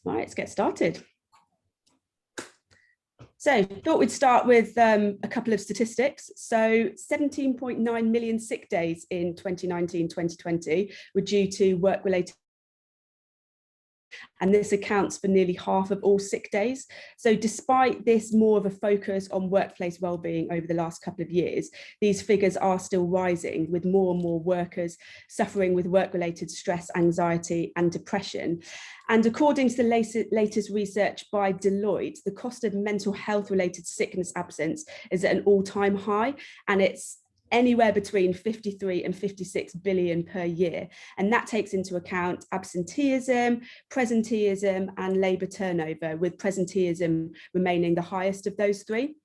Right, let's get started. So thought we'd start with a couple of statistics. So 17.9 million sick days in 2019-2020 were due to work-related, and this accounts for nearly half of all sick days. So despite this more of a focus on workplace wellbeing over the last couple of years, these figures are still rising, with more and more workers suffering with work-related stress, anxiety and depression. And according to the latest research by Deloitte, the cost of mental health related sickness absence is at an all-time high, and it's anywhere between 53 and 56 billion per year. And that takes into account absenteeism, presenteeism and labour turnover, with presenteeism remaining the highest of those three.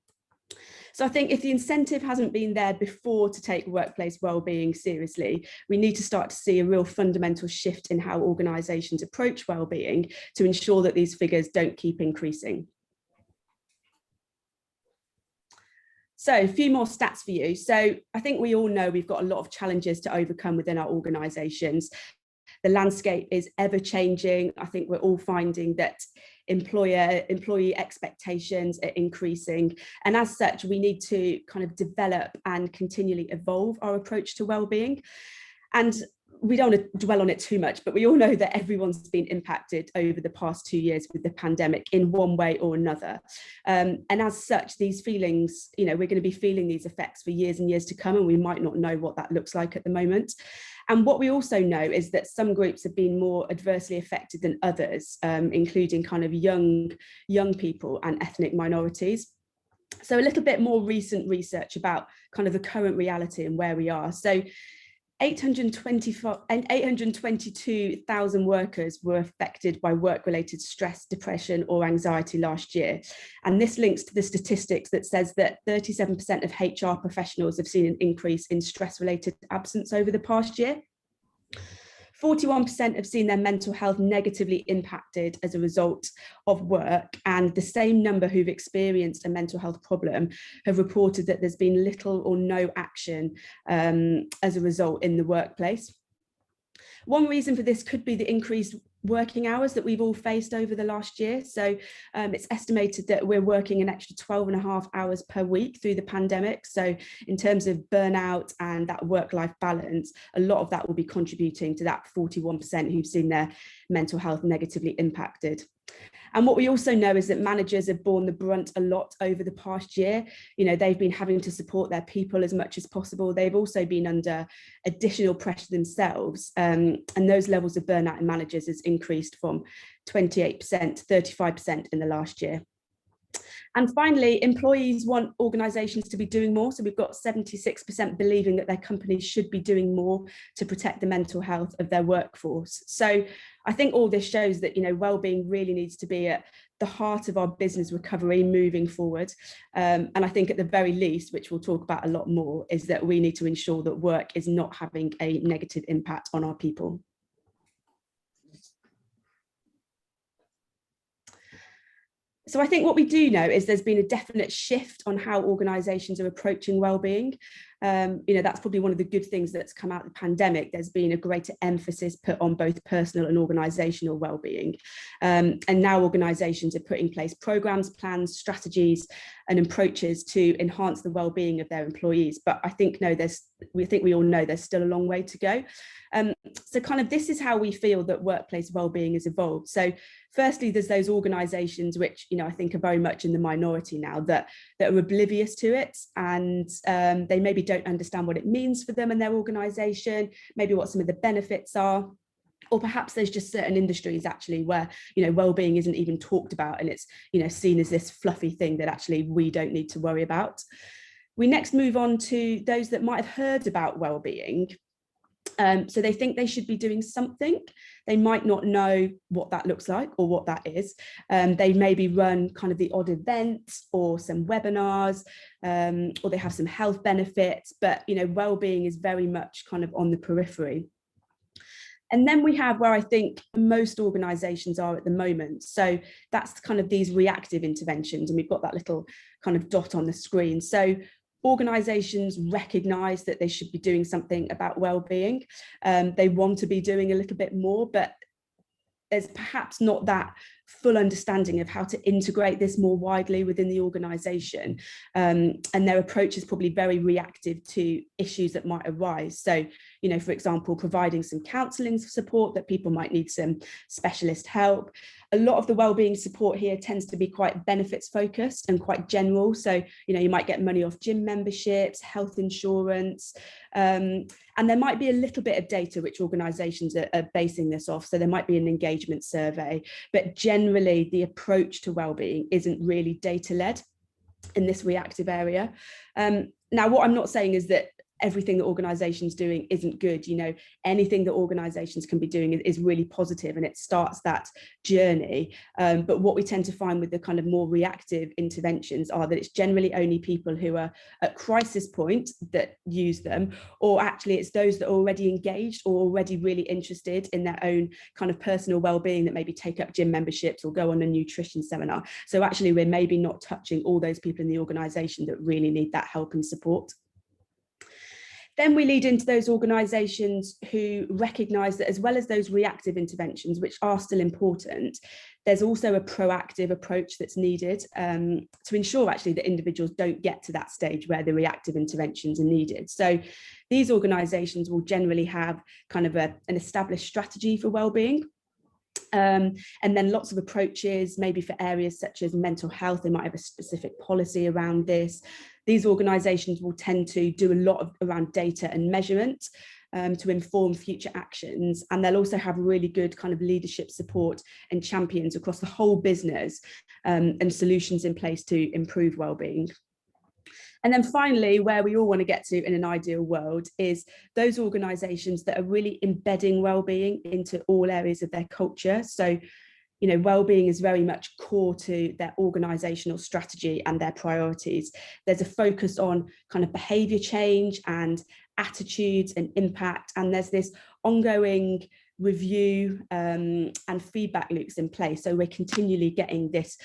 So I think if the incentive hasn't been there before to take workplace wellbeing seriously, we need to start to see a real fundamental shift in how organisations approach wellbeing to ensure that these figures don't keep increasing. So a few more stats for you. So I think we all know we've got a lot of challenges to overcome within our organisations. The landscape is ever changing. I think we're all finding that employee expectations are increasing. And as such, we need to kind of develop and continually evolve our approach to wellbeing. And we don't want to dwell on it too much, but we all know that everyone's been impacted over the past 2 years with the pandemic in one way or another. And as such, these feelings, we're going to be feeling these effects for years and years to come, and we might not know what that looks like at the moment. And what we also know is that some groups have been more adversely affected than others, including kind of young people and ethnic minorities. So a little bit more recent research about kind of the current reality and where we are. So 822,000 workers were affected by work-related stress, depression or anxiety last year. And this links to the statistics that says that 37% of HR professionals have seen an increase in stress-related absence over the past year. 41% have seen their mental health negatively impacted as a result of work, and the same number who've experienced a mental health problem have reported that there's been little or no action as a result in the workplace. One reason for this could be the increased working hours that we've all faced over the last year. So it's estimated that we're working an extra 12.5 hours per week through the pandemic. So in terms of burnout and that work-life balance, a lot of that will be contributing to that 41% who've seen their mental health negatively impacted. And what we also know is that managers have borne the brunt a lot over the past year. They've been having to support their people as much as possible. They've also been under additional pressure themselves. And those levels of burnout in managers has increased from 28% to 35% in the last year. And finally, employees want organisations to be doing more. So we've got 76% believing that their companies should be doing more to protect the mental health of their workforce. So I think all this shows that, wellbeing really needs to be at the heart of our business recovery moving forward. And I think at the very least, which we'll talk about a lot more, is that we need to ensure that work is not having a negative impact on our people. So I think what we do know is there's been a definite shift on how organisations are approaching wellbeing. That's probably one of the good things that's come out of the pandemic. There's been a greater emphasis put on both personal and organisational wellbeing. And now organisations are putting in place programmes, plans, strategies and approaches to enhance the wellbeing of their employees. But I think we all know there's still a long way to go. So kind of this is how we feel that workplace wellbeing has evolved. So firstly, there's those organisations which, I think are very much in the minority now that are oblivious to it, and they maybe don't understand what it means for them and their organisation, maybe what some of the benefits are. Or perhaps there's just certain industries actually where, wellbeing isn't even talked about, and it's, seen as this fluffy thing that actually we don't need to worry about. We next move on to those that might have heard about wellbeing. So they think they should be doing something. They might not know what that looks like or what that is. They maybe run kind of the odd events or some webinars, or they have some health benefits, but wellbeing is very much kind of on the periphery. And then we have where I think most organisations are at the moment. So that's kind of these reactive interventions, and we've got that little kind of dot on the screen. So organisations recognise that they should be doing something about wellbeing. They want to be doing a little bit more, but there's perhaps not that full understanding of how to integrate this more widely within the organisation. And their approach is probably very reactive to issues that might arise. So, you know, for example, providing some counselling support that people might need some specialist help. A lot of the wellbeing support here tends to be quite benefits focused and quite general. So, you know, you might get money off gym memberships, health insurance, and there might be a little bit of data which organisations are basing this off. So there might be an engagement survey, but generally the approach to wellbeing isn't really data-led in this reactive area. Now, what I'm not saying is that everything that organizations doing isn't good. You know, anything that organizations can be doing is really positive, and it starts that journey. But what we tend to find with the kind of more reactive interventions are that it's generally only people who are at crisis point that use them, or actually it's those that are already engaged or already really interested in their own kind of personal well-being that maybe take up gym memberships or go on a nutrition seminar. So actually we're maybe not touching all those people in the organization that really need that help and support. Then we lead into those organisations who recognise that as well as those reactive interventions, which are still important, there's also a proactive approach that's needed to ensure actually that individuals don't get to that stage where the reactive interventions are needed. So these organisations will generally have kind of an established strategy for wellbeing. And then lots of approaches, maybe for areas such as mental health, they might have a specific policy around this. These organisations will tend to do a lot around data and measurement to inform future actions. And they'll also have really good kind of leadership support and champions across the whole business and solutions in place to improve wellbeing. And then finally, where we all want to get to in an ideal world is those organisations that are really embedding wellbeing into all areas of their culture. So, you know, wellbeing is very much core to their organisational strategy and their priorities. There's a focus on kind of behaviour change and attitudes and impact, and there's this ongoing review and feedback loops in place. So we're continually getting this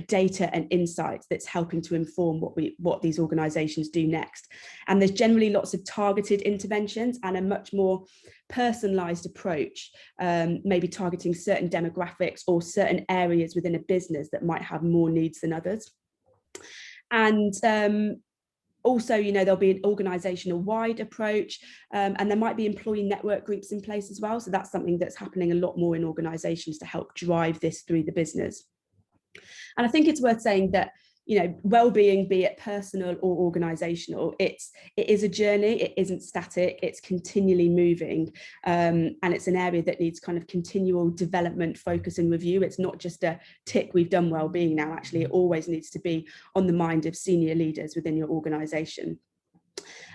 data and insights that's helping to inform what these organisations do next. And there's generally lots of targeted interventions and a much more personalised approach, maybe targeting certain demographics or certain areas within a business that might have more needs than others. And also, you know, there'll be an organisational wide approach, and there might be employee network groups in place as well. So that's something that's happening a lot more in organisations to help drive this through the business. And I think it's worth saying that, you know, well-being, be it personal or organisational, it is a journey. It isn't static. It's continually moving, and it's an area that needs kind of continual development, focus, and review. It's not just a tick, we've done well-being now. Actually, it always needs to be on the mind of senior leaders within your organisation.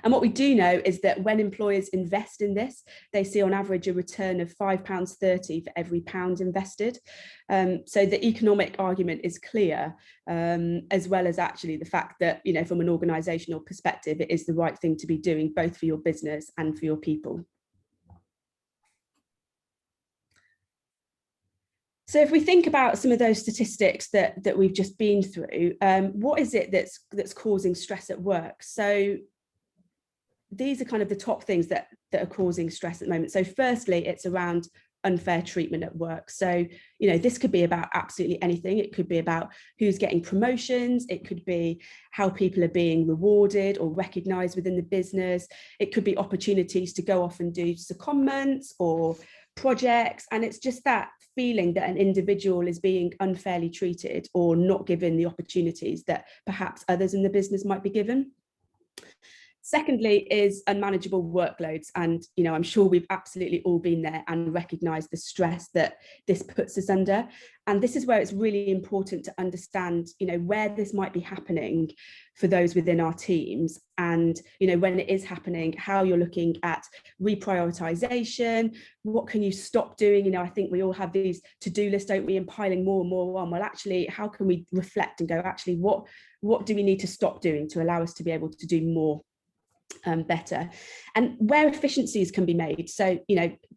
And what we do know is that when employers invest in this, they see on average a return of £5.30 for every pound invested. So the economic argument is clear, as well as actually the fact that, you know, from an organisational perspective, it is the right thing to be doing both for your business and for your people. So if we think about some of those statistics that we've just been through, what is it that's causing stress at work? So these are kind of the top things that are causing stress at the moment. So firstly, it's around unfair treatment at work. So, you know, this could be about absolutely anything. It could be about who's getting promotions. It could be how people are being rewarded or recognised within the business. It could be opportunities to go off and do secondments or projects. And it's just that feeling that an individual is being unfairly treated or not given the opportunities that perhaps others in the business might be given. Secondly is unmanageable workloads. And, you know, I'm sure we've absolutely all been there and recognised the stress that this puts us under. And this is where it's really important to understand, you know, where this might be happening for those within our teams. And, you know, when it is happening, how you're looking at reprioritisation, what can you stop doing? You know, I think we all have these to-do lists, don't we, and piling more and more on. Well, actually, how can we reflect and go, actually, what do we need to stop doing to allow us to be able to do more? better, and where efficiencies can be made. So,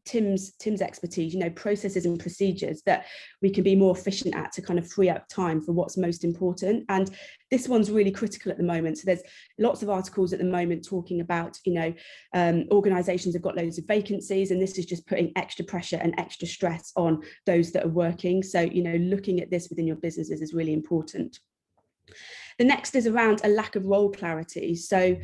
Tim's expertise, processes and procedures that we can be more efficient at to kind of free up time for what's most important. And this one's really critical at the moment. So there's lots of articles at the moment talking about, organizations have got loads of vacancies, and this is just putting extra pressure and extra stress on those that are working. So, looking at this within your businesses is really important. The next is around a lack of role clarity. So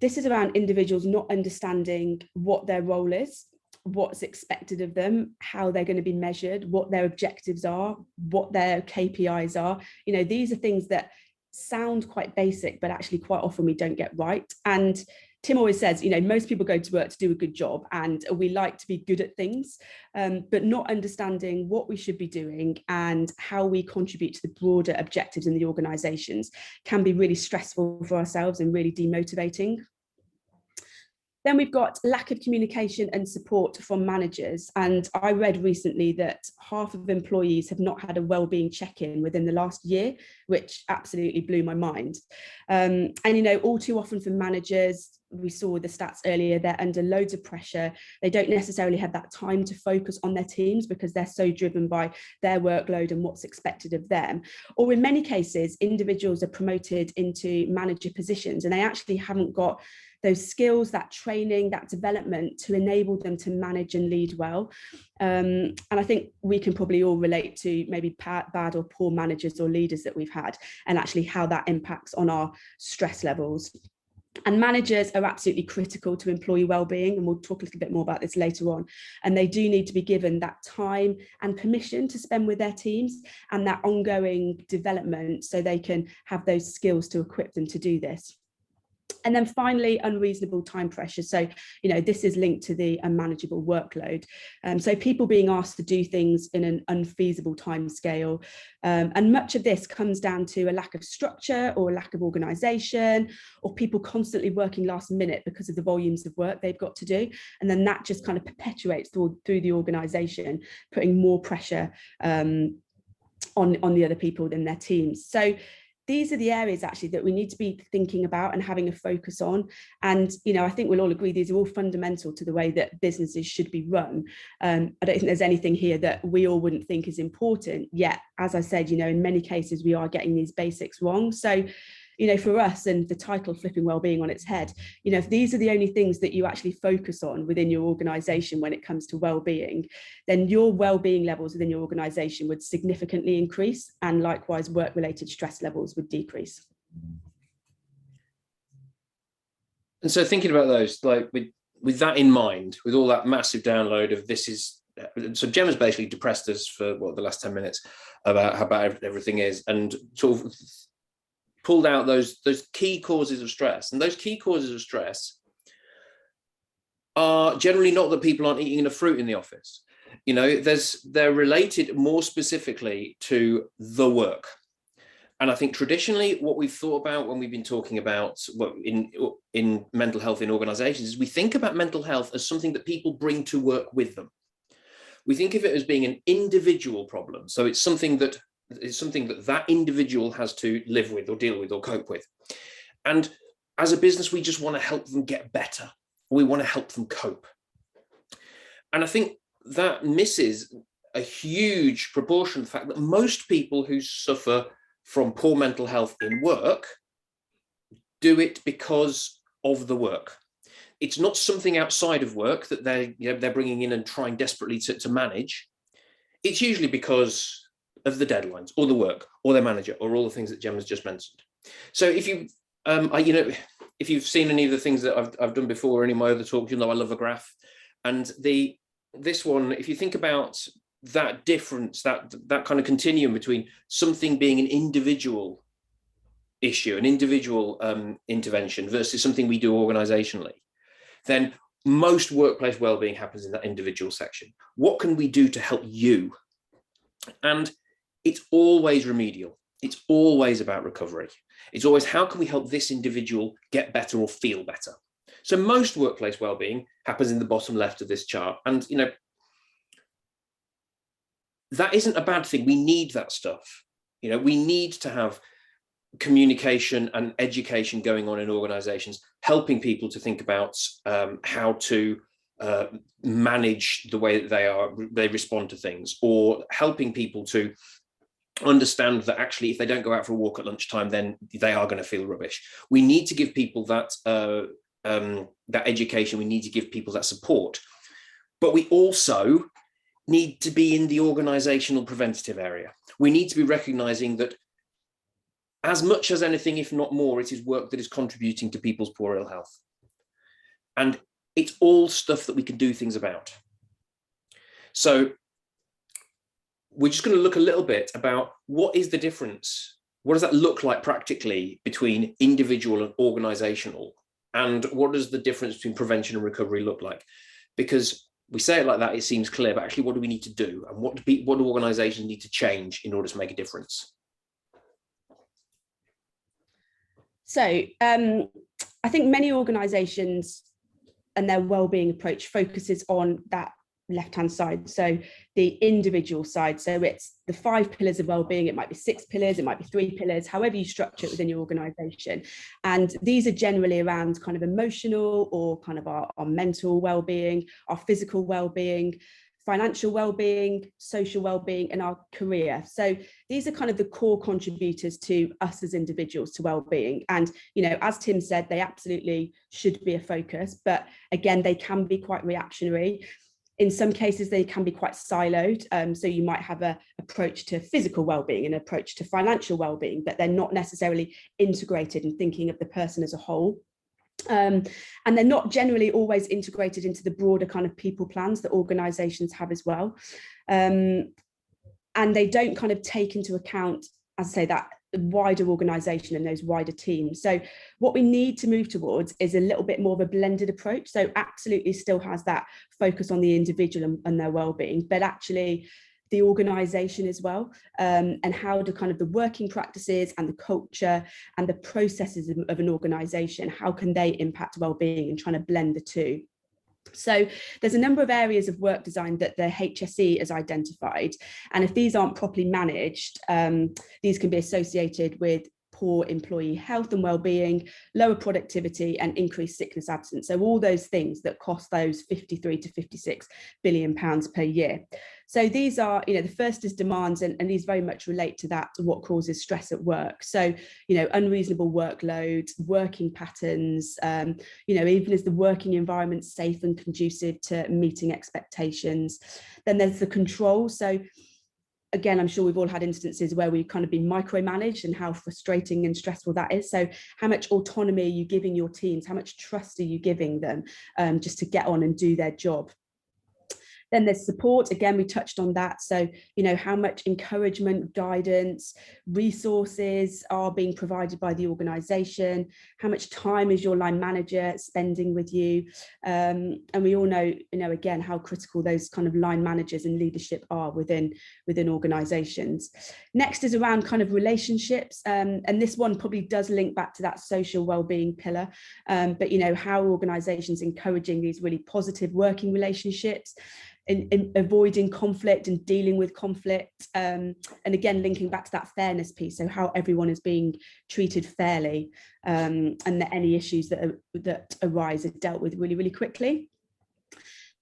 this is around individuals not understanding what their role is, what's expected of them, how they're going to be measured, what their objectives are, what their KPIs are. These are things that sound quite basic, but actually quite often we don't get right. And Tim always says, most people go to work to do a good job, and we like to be good at things, but not understanding what we should be doing and how we contribute to the broader objectives in the organisations can be really stressful for ourselves and really demotivating. Then we've got lack of communication and support from managers. And I read recently that half of employees have not had a wellbeing check-in within the last year, which absolutely blew my mind. And, all too often for managers, we saw the stats earlier, they're under loads of pressure. They don't necessarily have that time to focus on their teams because they're so driven by their workload and what's expected of them. Or in many cases, individuals are promoted into manager positions and they actually haven't got those skills, that training, that development to enable them to manage and lead well. And I think we can probably all relate to maybe bad or poor managers or leaders that we've had, and actually how that impacts on our stress levels. And managers are absolutely critical to employee wellbeing, and we'll talk a little bit more about this later on. And they do need to be given that time and permission to spend with their teams and that ongoing development so they can have those skills to equip them to do this. And then finally, unreasonable time pressure. So, this is linked to the unmanageable workload. So people being asked to do things in an unfeasible time scale. And much of this comes down to a lack of structure or a lack of organisation, or people constantly working last minute because of the volumes of work they've got to do. And then that just kind of perpetuates through the organisation, putting more pressure on the other people in their teams. So these are the areas actually that we need to be thinking about and having a focus on. And, I think we'll all agree these are all fundamental to the way that businesses should be run. I don't think there's anything here that we all wouldn't think is important. Yet, as I said, in many cases, we are getting these basics wrong. So, for us, and the title Flipping Wellbeing on its head, if these are the only things that you actually focus on within your organisation when it comes to wellbeing, then your wellbeing levels within your organisation would significantly increase, and likewise work-related stress levels would decrease. And so thinking about those, like with that in mind, with all that massive download of this is, so Gemma's basically depressed us for the last 10 minutes about how bad everything is, and sort of pulled out those key causes of stress. And those key causes of stress are generally not that people aren't eating enough fruit in the office. They're related more specifically to the work. And I think traditionally what we've thought about when we've been talking about in mental health in organizations is we think about mental health as something that people bring to work with them. We think of it as being an individual problem. So it's something that individual has to live with or deal with or cope with. And as a business, we just want to help them get better. We want to help them cope. And I think that misses a huge proportion of the fact that most people who suffer from poor mental health in work do it because of the work. It's not something outside of work that they're bringing in and trying desperately to manage. It's usually because of the deadlines or the work or their manager or all the things that Gemma's just mentioned. So if you've seen any of the things that I've done before or any of my other talks, you'll know I love a graph. And this one, if you think about that difference, that kind of continuum between something being an individual issue, an individual intervention versus something we do organizationally, then most workplace wellbeing happens in that individual section. What can we do to help you? And it's always remedial. It's always about recovery. It's always how can we help this individual get better or feel better? So most workplace wellbeing happens in the bottom left of this chart. And, that isn't a bad thing. We need that stuff. We need to have communication and education going on in organizations, helping people to think about how to manage the way that they respond to things, or helping people to understand that actually if they don't go out for a walk at lunchtime, then they are going to feel rubbish. We need to give people that that education. We need to give people that support, but we also need to be in the organizational preventative area. We need to be recognizing that as much as anything, if not more, it is work that is contributing to people's poor ill health. And it's all stuff that we can do things about. So we're just going to look a little bit about what is the difference. What does that look like practically between individual and organizational? And what does the difference between prevention and recovery look like? Because we say it like that, it seems clear, but actually what do we need to do? And what do organizations need to change in order to make a difference? So I think many organizations and their wellbeing approach focuses on that left-hand side, so the individual side. So it's the 5 pillars of wellbeing. It might be 6 pillars, it might be 3 pillars, however you structure it within your organization. And these are generally around kind of emotional or kind of our mental wellbeing, our physical wellbeing, financial well-being, social well-being, and our career. So these are kind of the core contributors to us as individuals to well-being. And, you know, as Tim said, they absolutely should be a focus, but again, they can be quite reactionary. In some cases, they can be quite siloed. So you might have an approach to physical well-being, an approach to financial well-being, but they're not necessarily integrated in thinking of the person as a whole. And they're not generally always integrated into the broader kind of people plans that organizations have as well. And they don't kind of take into account, as I say, that wider organization and those wider teams. So what we need to move towards is a little bit more of a blended approach. So absolutely still has that focus on the individual and their well-being, but actually the organization as well, and how do kind of the working practices and the culture and the processes of an organization, how can they impact well-being, and trying to blend the two. So there's a number of areas of work design that the HSE has identified, and if these aren't properly managed, these can be associated with poor employee health and well-being, lower productivity, and increased sickness absence. So all those things that cost those 53 to 56 billion pounds per year. So these are, you know, the first is demands, and these very much relate to that, what causes stress at work. So, you know, unreasonable workloads, working patterns, you know, even is the working environment safe and conducive to meeting expectations. Then there's the control. So again, I'm sure we've all had instances where we've kind of been micromanaged, and how frustrating and stressful that is. So how much autonomy are you giving your teams? How much trust are you giving them just to get on and do their job? Then there's support. Again, we touched on that. So, you know, how much encouragement, guidance, resources are being provided by the organisation? How much time is your line manager spending with you? And we all know, you know, again, how critical those kind of line managers and leadership are within organisations. Next is around kind of relationships. And this one probably does link back to that social wellbeing pillar. But, you know, how organisations encouraging these really positive working relationships, in avoiding conflict and dealing with conflict, and again linking back to that fairness piece, so how everyone is being treated fairly, and that any issues that arise are dealt with really, really quickly.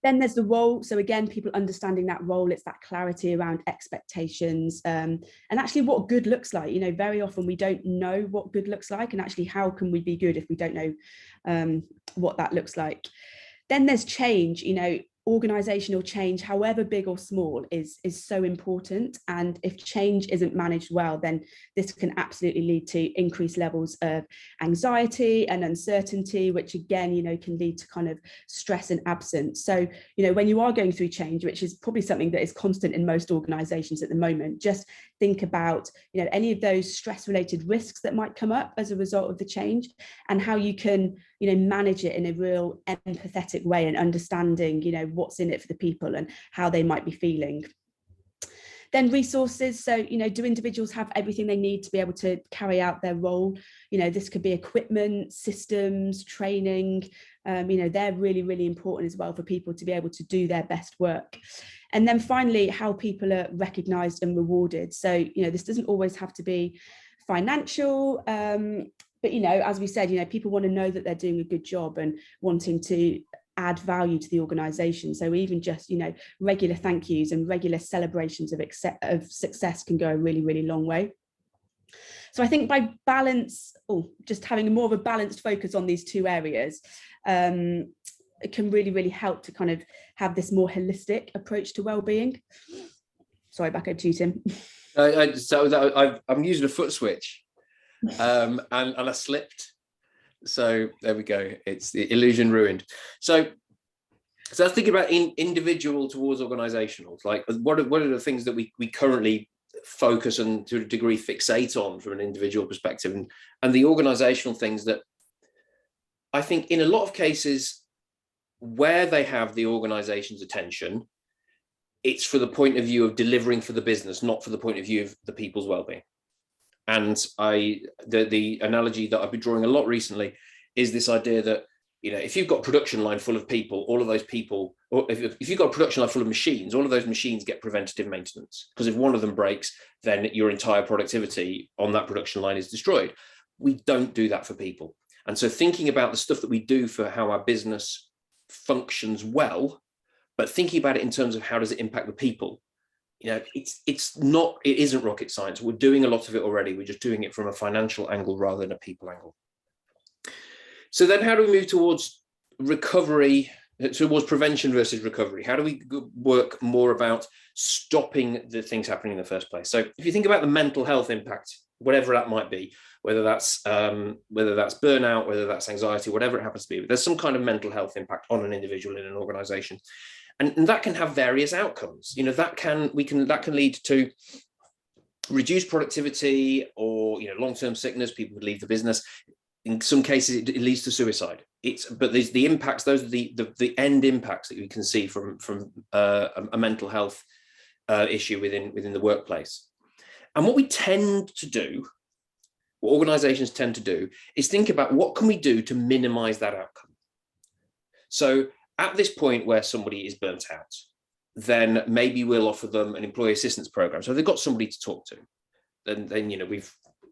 Then there's the role. So again, people understanding that role, it's that clarity around expectations, and actually what good looks like. You know, very often we don't know what good looks like, and actually how can we be good if we don't know what that looks like. Then there's change. You know, organizational change, however big or small, is so important, and if change isn't managed well, then this can absolutely lead to increased levels of anxiety and uncertainty, which again, you know, can lead to kind of stress and absence. So, you know, when you are going through change, which is probably something that is constant in most organizations at the moment, just think about, you know, any of those stress related risks that might come up as a result of the change, and how you can, you know, manage it in a real empathetic way, and understanding, you know, what's in it for the people and how they might be feeling. Then resources. So, you know, do individuals have everything they need to be able to carry out their role? You know, this could be equipment, systems, training. You know, they're really, really important as well for people to be able to do their best work. And then finally, how people are recognised and rewarded. So, you know, this doesn't always have to be financial, but, you know, as we said, you know, people want to know that they're doing a good job and wanting to add value to the organization. So even just, you know, regular thank yous and regular celebrations of success can go a really, really long way. So I think by balance, or just having more of a balanced focus on these two areas, it can really, really help to kind of have this more holistic approach to well-being. Sorry, back over to you, Tim. I'm using a foot switch, and I slipped. So there we go. It's the illusion ruined. So I was thinking about individual towards organizational. Like, what are the things that we currently focus and to a degree fixate on from an individual perspective, and the organizational things that I think in a lot of cases where they have the organization's attention, it's for the point of view of delivering for the business, not for the point of view of the people's well-being. And the analogy that I've been drawing a lot recently is this idea that, you know, if you've got a production line full of people, all of those people, or if you've got a production line full of machines, all of those machines get preventative maintenance, because if one of them breaks, then your entire productivity on that production line is destroyed. We don't do that for people. And so thinking about the stuff that we do for how our business functions well, but thinking about it in terms of how does it impact the people, you know, it isn't rocket science. We're doing a lot of it already. We're just doing it from a financial angle rather than a people angle. So then how do we move towards recovery, towards prevention versus recovery? How do we work more about stopping the things happening in the first place? So if you think about the mental health impact, whatever that might be, whether that's burnout, whether that's anxiety, whatever it happens to be, there's some kind of mental health impact on an individual in an organization. And that can have various outcomes. You know, that can lead to reduced productivity, or, you know, long-term sickness. People would leave the business. In some cases, it leads to suicide. But there's the impacts. Those are the end impacts that we can see from a mental health issue within the workplace. And what we tend to do, what organizations tend to do, is think about what can we do to minimize that outcome. So at this point where somebody is burnt out, then maybe we'll offer them an employee assistance program. So they've got somebody to talk to. Then you know,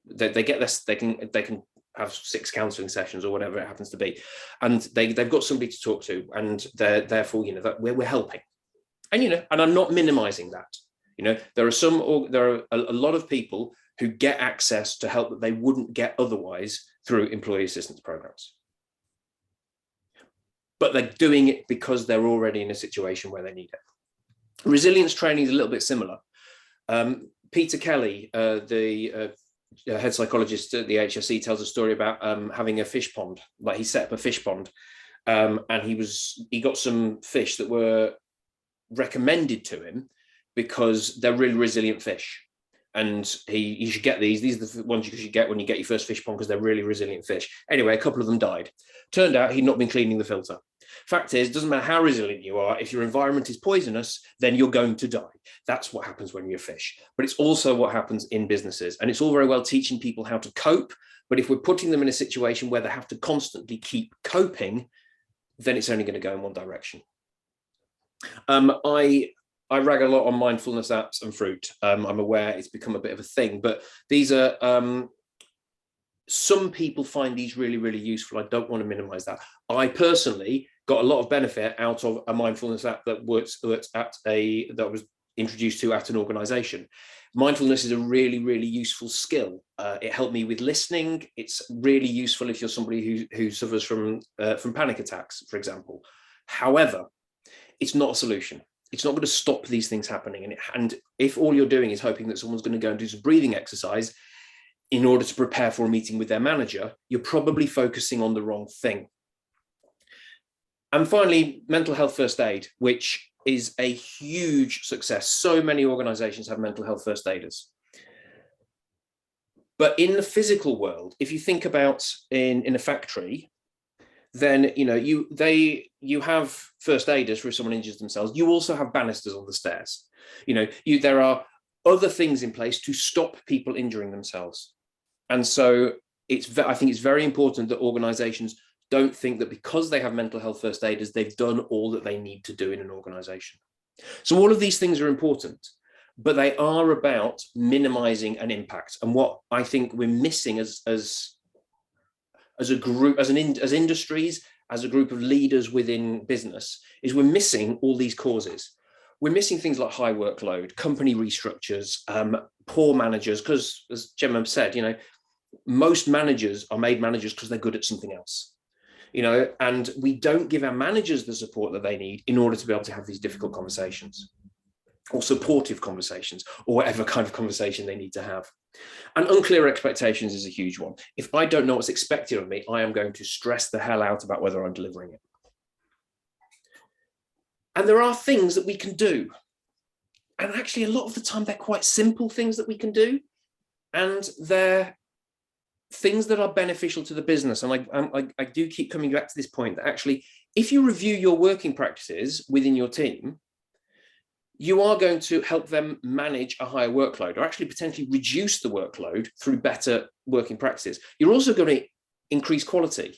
they get this. They can have 6 counselling sessions or whatever it happens to be, and they've got somebody to talk to, and therefore, you know, that we're helping. And, you know, and I'm not minimizing that. You know, there are a lot of people who get access to help that they wouldn't get otherwise through employee assistance programs. But they're doing it because they're already in a situation where they need it. Resilience training is a little bit similar. Peter Kelly, the head psychologist at the HSE, tells a story about having a fish pond. Like, he set up a fish pond, and he got some fish that were recommended to him because they're really resilient fish. And you should get these. These are the ones you should get when you get your first fish pond, because they're really resilient fish. Anyway, a couple of them died. Turned out he'd not been cleaning the filter. Fact is, it doesn't matter how resilient you are, if your environment is poisonous, then you're going to die. That's what happens when you're a fish. But it's also what happens in businesses. And it's all very well teaching people how to cope, but if we're putting them in a situation where they have to constantly keep coping, then it's only going to go in one direction. I rag a lot on mindfulness apps and fruit. I'm aware it's become a bit of a thing, but these are, some people find these really, really useful. I don't want to minimize that. I personally got a lot of benefit out of a mindfulness app that was introduced to at an organization. Mindfulness is a really, really useful skill. It helped me with listening. It's really useful if you're somebody who suffers from panic attacks, for example. However, it's not a solution. It's not going to stop these things happening. And if all you're doing is hoping that someone's going to go and do some breathing exercise in order to prepare for a meeting with their manager, you're probably focusing on the wrong thing. And finally, mental health first aid, which is a huge success. So many organizations have mental health first aiders. But in the physical world, if you think about in a factory, then, you know, you have first aiders for if someone injures themselves. You also have banisters on the stairs. You know, there are other things in place to stop people injuring themselves. And so I think it's very important that organizations don't think that because they have mental health first aiders, they've done all that they need to do in an organization. So all of these things are important, but they are about minimizing an impact. And what I think we're missing as a group, as industries, as a group of leaders within business, is we're missing all these causes. We're missing things like high workload, company restructures, poor managers, because as Gemma said, you know, most managers are made managers because they're good at something else, you know, and we don't give our managers the support that they need in order to be able to have these difficult conversations, or supportive conversations, or whatever kind of conversation they need to have. And unclear expectations is a huge one. If I don't know what's expected of me, I am going to stress the hell out about whether I'm delivering it. And there are things that we can do. And actually, a lot of the time, they're quite simple things that we can do. And they're things that are beneficial to the business. And I do keep coming back to this point that actually, if you review your working practices within your team, you are going to help them manage a higher workload, or actually potentially reduce the workload through better working practices. You're also going to increase quality.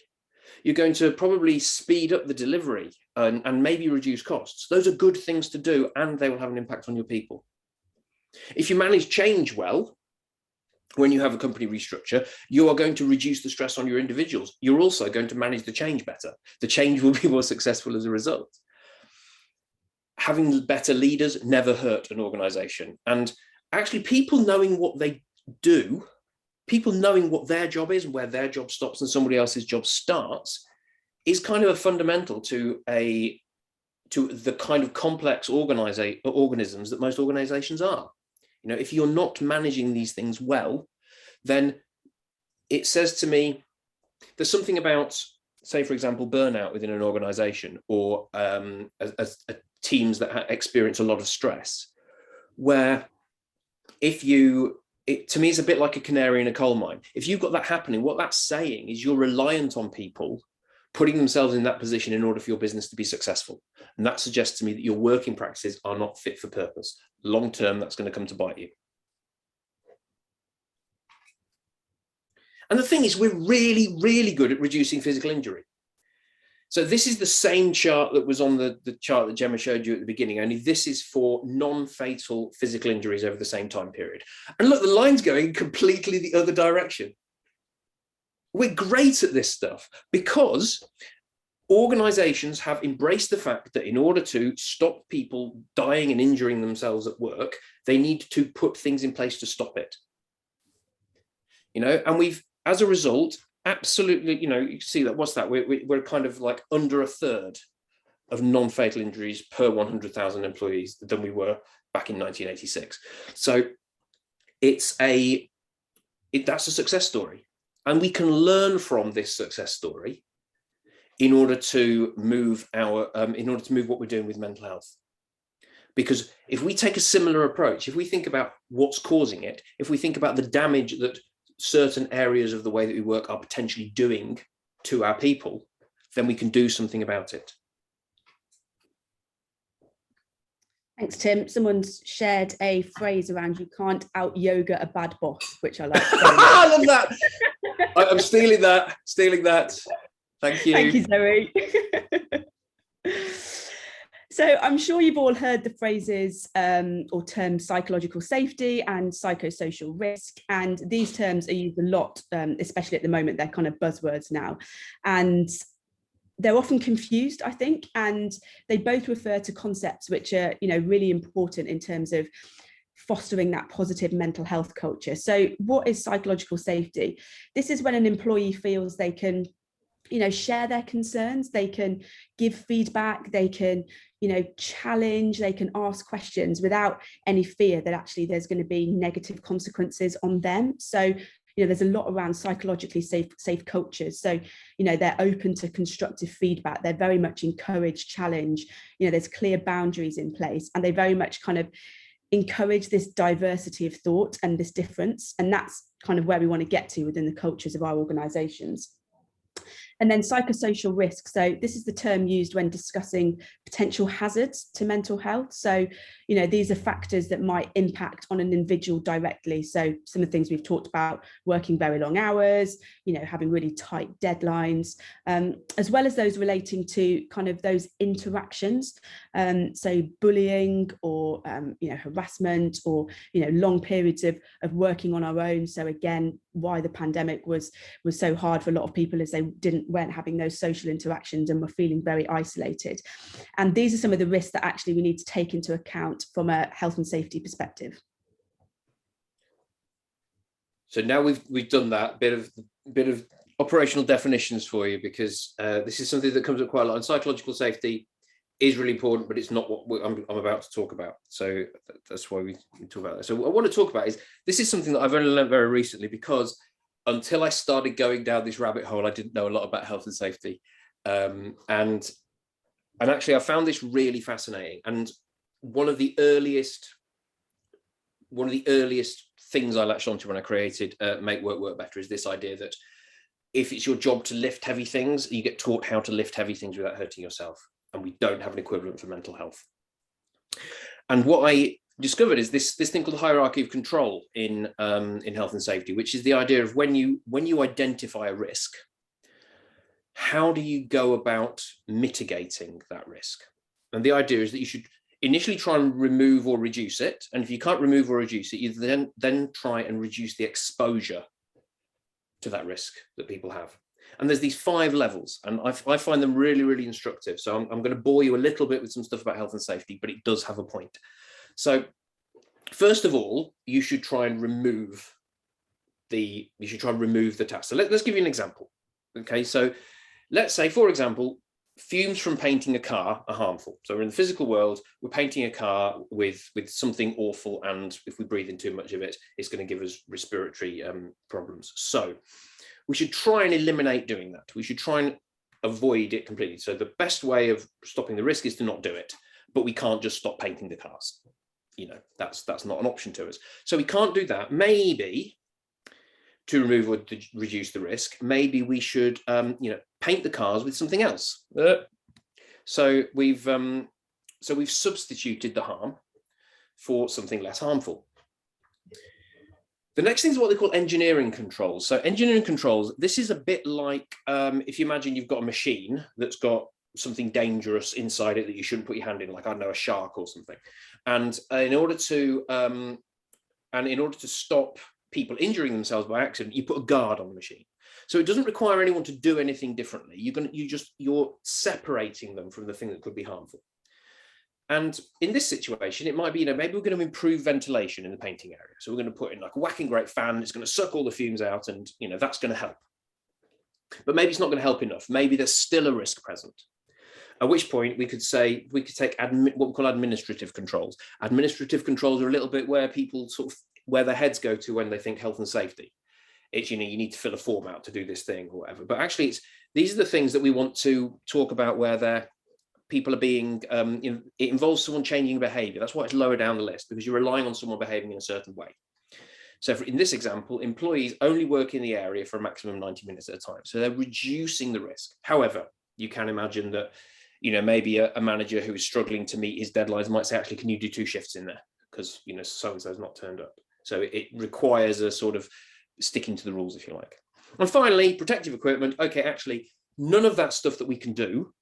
You're going to probably speed up the delivery and maybe reduce costs. Those are good things to do, and they will have an impact on your people. If you manage change well, when you have a company restructure, you are going to reduce the stress on your individuals. You're also going to manage the change better. The change will be more successful as a result. Having better leaders never hurt an organization. And actually, people knowing what they do, people knowing what their job is and where their job stops and somebody else's job starts, is kind of a fundamental to the kind of complex organisms that most organizations are. You know, if you're not managing these things well, then it says to me, there's something about, say, for example, burnout within an organization, or teams that experience a lot of stress, where to me, it's a bit like a canary in a coal mine. If you've got that happening, what that's saying is you're reliant on people putting themselves in that position in order for your business to be successful. And that suggests to me that your working practices are not fit for purpose. Long term, that's going to come to bite you. And the thing is, we're really, really good at reducing physical injury. So this is the same chart that was on the chart that Gemma showed you at the beginning, only this is for non-fatal physical injuries over the same time period. And look, the line's going completely the other direction. We're great at this stuff because organizations have embraced the fact that in order to stop people dying and injuring themselves at work, they need to put things in place to stop it. You know, and we've, as a result, absolutely, you know, you can see that, what's that? We're kind of like under a third of non-fatal injuries per 100,000 employees than we were back in 1986. So that's a success story. And we can learn from this success story in order to move what we're doing with mental health. Because if we take a similar approach, if we think about what's causing it, if we think about the damage that certain areas of the way that we work are potentially doing to our people, then we can do something about it. Thanks, Tim. Someone's shared a phrase around "you can't out yoga a bad boss," which I like. I love that. I'm stealing that. Thank you. Thank you, Zoe. So I'm sure you've all heard the phrases or terms psychological safety and psychosocial risk. And these terms are used a lot, especially at the moment. They're kind of buzzwords now. And they're often confused, I think, and they both refer to concepts which are, you know, really important in terms of fostering that positive mental health culture. So what is psychological safety? This is when an employee feels they can, you know, share their concerns, they can give feedback, they can, you know, challenge, they can ask questions without any fear that actually there's going to be negative consequences on them. So, you know, there's a lot around psychologically safe cultures. So, you know, they're open to constructive feedback. They're very much encourage, challenge, you know, there's clear boundaries in place, and they very much kind of encourage this diversity of thought and this difference. And that's kind of where we want to get to within the cultures of our organizations. And then psychosocial risk. So this is the term used when discussing potential hazards to mental health. So, these are factors that might impact on an individual directly. So some of the things we've talked about, working very long hours, having really tight deadlines, as well as those relating to kind of those interactions. So bullying or, harassment, or, long periods of working on our own. So again, why the pandemic was so hard for a lot of people is they weren't having those social interactions and were feeling very isolated. And these are some of the risks that actually we need to take into account from a health and safety perspective. So now we've done that bit of operational definitions for you, because this is something that comes up quite a lot. And psychological safety is really important, but it's not what I'm about to talk about. So that's why we talk about that. So what I want to talk about is, this is something that I've only learned very recently, because until I started going down this rabbit hole, I didn't know a lot about health and safety. And actually I found this really fascinating. And one of the earliest things I latched onto when I created Make Work Work Better is this idea that if it's your job to lift heavy things, you get taught how to lift heavy things without hurting yourself. And we don't have an equivalent for mental health. And what I discovered is this thing called the hierarchy of control in health and safety, which is the idea of when you identify a risk, how do you go about mitigating that risk? And the idea is that you should initially try and remove or reduce it. And if you can't remove or reduce it, you then try and reduce the exposure to that risk that people have. And there's these 5 levels, and I find them really, really instructive. So I'm going to bore you a little bit with some stuff about health and safety, but it does have a point. So first of all, you should try and remove the task. So let's give you an example. Okay, so let's say, for example, fumes from painting a car are harmful. So we're in the physical world, we're painting a car with something awful, and if we breathe in too much of it, it's going to give us respiratory problems. So we should try and eliminate doing that. We should try and avoid it completely. So the best way of stopping the risk is to not do it, but we can't just stop painting the cars. That's not an option to us. So we can't do that. Maybe to remove or to reduce the risk, maybe we should, paint the cars with something else. So we've substituted the harm for something less harmful. The next thing is what they call engineering controls. So engineering controls, this is a bit like if you imagine you've got a machine that's got something dangerous inside it that you shouldn't put your hand in, like, I don't know, a shark or something. And in order to stop people injuring themselves by accident, you put a guard on the machine. So it doesn't require anyone to do anything differently. You're separating them from the thing that could be harmful. And in this situation, it might be, maybe we're going to improve ventilation in the painting area. So we're going to put in like a whacking great fan. It's going to suck all the fumes out, and that's going to help. But maybe it's not going to help enough. Maybe there's still a risk present. At which point we could take what we call administrative controls. Administrative controls are a little bit where people where their heads go to when they think health and safety. It's, you need to fill a form out to do this thing or whatever. But actually, these are the things that we want to talk about where people are being, it involves someone changing behavior. That's why it's lower down the list, because you're relying on someone behaving in a certain way. So in this example, employees only work in the area for a maximum of 90 minutes at a time. So they're reducing the risk. However, you can imagine that, maybe a manager who is struggling to meet his deadlines might say, actually, can you do 2 shifts in there? Because, so-and-so's not turned up. So it requires a sort of sticking to the rules, if you like. And finally, protective equipment. Okay, actually, none of that stuff that we can do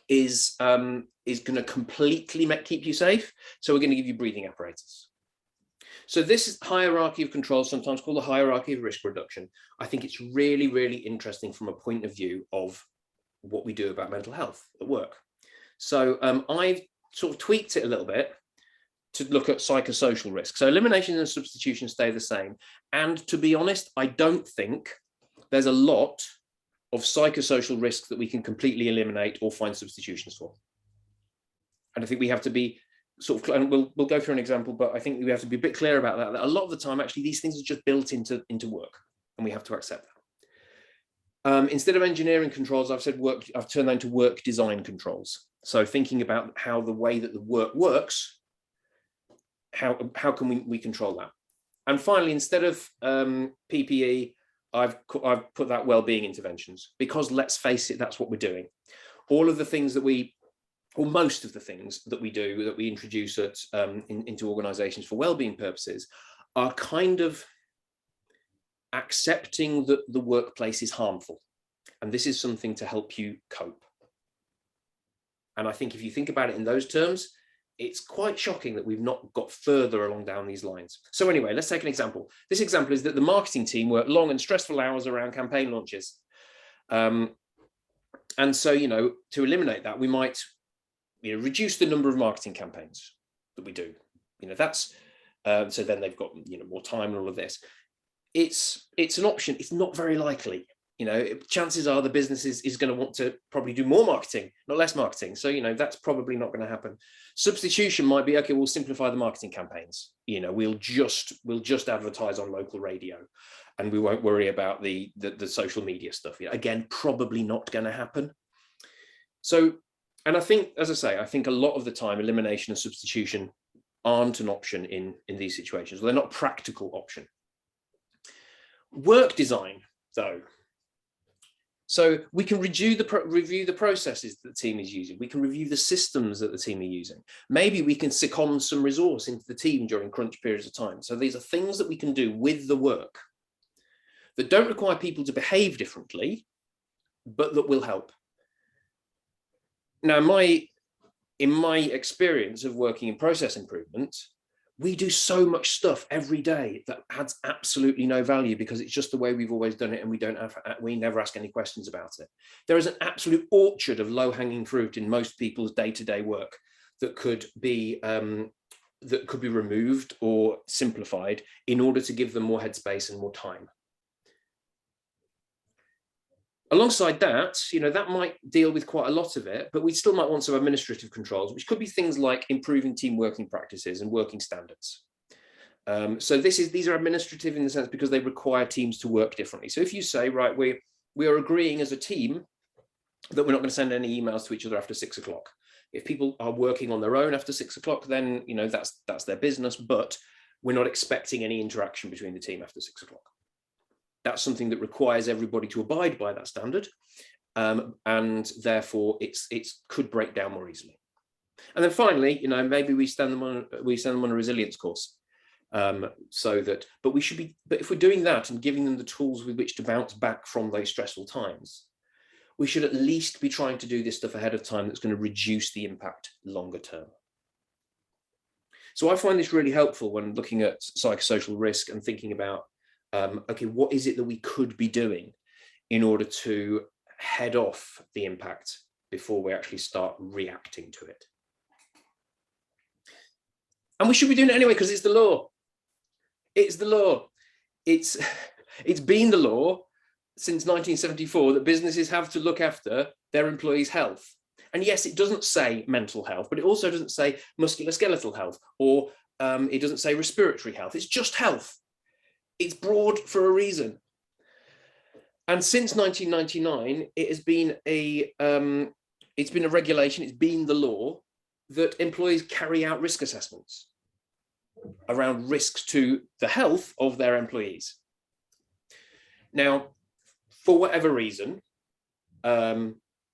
is going to completely keep you safe. So we're going to give you breathing apparatus. So this hierarchy of control, sometimes called the hierarchy of risk reduction, I think it's really, really interesting from a point of view of what we do about mental health at work. So I've sort of tweaked it a little bit to look at psychosocial risk. So elimination and substitution stay the same. And to be honest, I don't think there's a lot of psychosocial risks that we can completely eliminate or find substitutions for. And I think we have to be and we'll go through an example, but I think we have to be a bit clear about that a lot of the time, actually, these things are just built into work, and we have to accept that. Instead of engineering controls, I've turned that into work design controls. So thinking about how the way that the work works, how can we control that? And finally, instead of PPE, I've put that wellbeing interventions, because let's face it, that's what we're doing. All of the things that or most of the things that we do, that we introduce into organizations for wellbeing purposes, are kind of accepting that the workplace is harmful. And this is something to help you cope. And I think if you think about it in those terms, it's quite shocking that we've not got further along down these lines. So anyway, let's take an example. This example is that the marketing team work long and stressful hours around campaign launches. And so, to eliminate that, we might reduce the number of marketing campaigns that we do. That's so then they've got more time and all of this. It's an option. It's not very likely. Chances are the business is going to want to probably do more marketing, not less marketing. So, that's probably not going to happen. Substitution might be, okay, we'll simplify the marketing campaigns. We'll just advertise on local radio, and we won't worry about the social media stuff. Again, probably not going to happen. So, and I think, as I say, I think a lot of the time elimination and substitution aren't an option in these situations. They're not a practical option. Work design, though. So we can review the processes that the team is using. We can review the systems that the team are using. Maybe we can second some resource into the team during crunch periods of time. So these are things that we can do with the work that don't require people to behave differently, but that will help. Now, in my experience of working in process improvement, we do so much stuff every day that adds absolutely no value because it's just the way we've always done it, and we never ask any questions about it. There is an absolute orchard of low-hanging fruit in most people's day-to-day work that could be removed or simplified in order to give them more headspace and more time. Alongside that, that might deal with quite a lot of it, but we still might want some administrative controls, which could be things like improving team working practices and working standards. So these are administrative in the sense because they require teams to work differently. So if you say, right, we are agreeing as a team that we're not going to send any emails to each other after 6 o'clock. If people are working on their own after 6 o'clock, then that's their business, but we're not expecting any interaction between the team after 6 o'clock. That's something that requires everybody to abide by that standard, and therefore it could break down more easily. And then finally, maybe we send them on a resilience course, but if we're doing that and giving them the tools with which to bounce back from those stressful times, we should at least be trying to do this stuff ahead of time that's going to reduce the impact longer term. So I find this really helpful when looking at psychosocial risk and thinking about okay, what is it that we could be doing in order to head off the impact before we actually start reacting to it? And we should be doing it anyway because it's the law. It's the law. It's been the law since 1974 that businesses have to look after their employees' health. And yes, it doesn't say mental health, but it also doesn't say musculoskeletal health, or it doesn't say respiratory health. It's just health. It's broad for a reason. And since 1999, it has been a regulation, it's been the law that employees carry out risk assessments around risks to the health of their employees. Now, for whatever reason,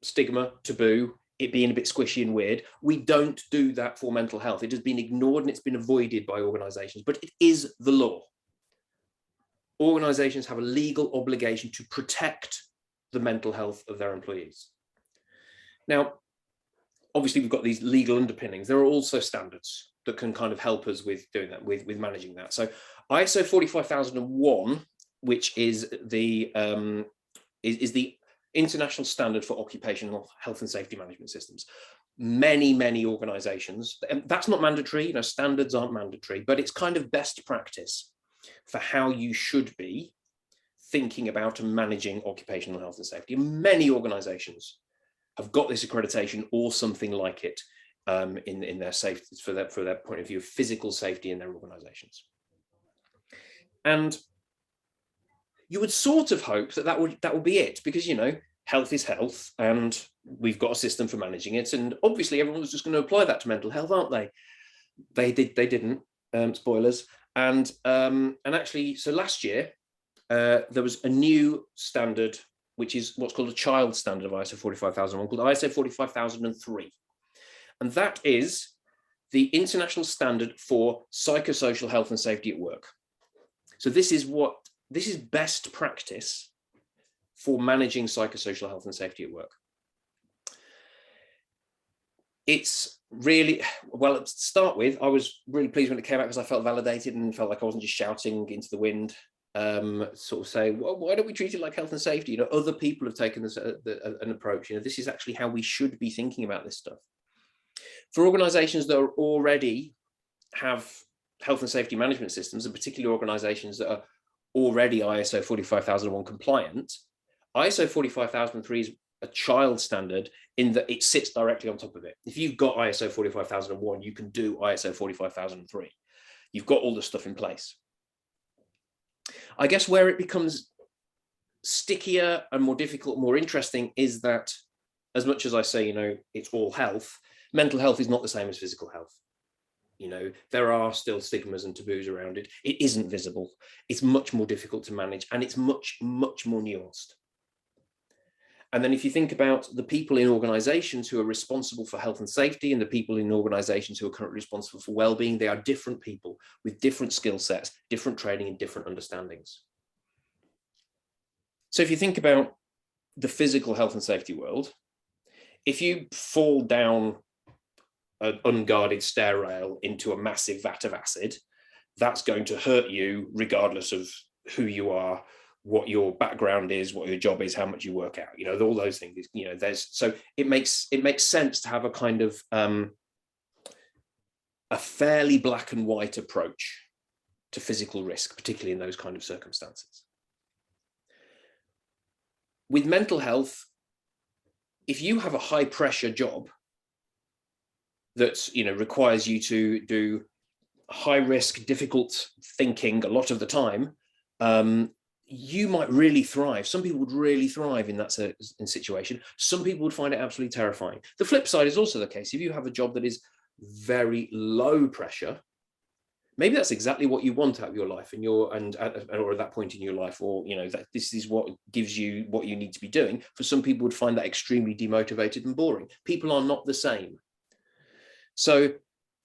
stigma, taboo, it being a bit squishy and weird, we don't do that for mental health. It has been ignored and it's been avoided by organizations, but it is the law. Organizations have a legal obligation to protect the mental health of their employees. Now, obviously, we've got these legal underpinnings. There are also standards that can kind of help us with doing that, with managing that. So ISO 45001, which is the international standard for occupational health and safety management systems. Many organizations, and that's not mandatory, standards aren't mandatory, but it's kind of best practice for how you should be thinking about and managing occupational health and safety. Many organizations have got this accreditation or something like it in their safety for their point of view of physical safety in their organizations. And you would sort of hope that would be it, because health is health and we've got a system for managing it, and obviously everyone's just going to apply that to mental health, aren't they? They didn't, spoilers. And actually, so last year, there was a new standard, which is what's called a child standard of ISO 45001, called ISO 45003. And that is the international standard for psychosocial health and safety at work. So this is best practice for managing psychosocial health and safety at work. It's really, well, to start with, I was really pleased when it came out because I felt validated and felt like I wasn't just shouting into the wind, sort of saying, well, why don't we treat it like health and safety? You know, other people have taken this an approach. You know, this is actually how we should be thinking about this stuff. For organizations that already have health and safety management systems, and particularly organizations that are already ISO 45001 compliant, ISO 45003 is a child standard in that it sits directly on top of it. If you've got ISO 45001, you can do ISO 45003. You've got all the stuff in place. I guess where it becomes stickier and more difficult, more interesting, is that as much as I say, you know, it's all health, mental health is not the same as physical health. You know, there are still stigmas and taboos around it. It isn't visible. It's much more difficult to manage, and it's much, much more nuanced. And then if you think about the people in organizations who are responsible for health and safety and the people in organizations who are currently responsible for well-being, they are different people with different skill sets, different training and different understandings. So if you think about the physical health and safety world, if you fall down an unguarded stair rail into a massive vat of acid, that's going to hurt you regardless of who you are, what your background is, what your job is, how much you work out, you know, all those things, you know, so it makes sense to have a kind of a fairly black and white approach to physical risk, particularly in those kind of circumstances. With mental health, if you have a high pressure job that, you know, requires you to do high risk, difficult thinking a lot of the time, you might really thrive. Some people would really thrive in that situation. Some people would find it absolutely terrifying. The flip side is also the case. If you have a job that is very low pressure, maybe that's exactly what you want out of your life or at that point in your life, or, you know, that this is what gives you what you need to be doing. For some people would find that extremely demotivated and boring. People are not the same. So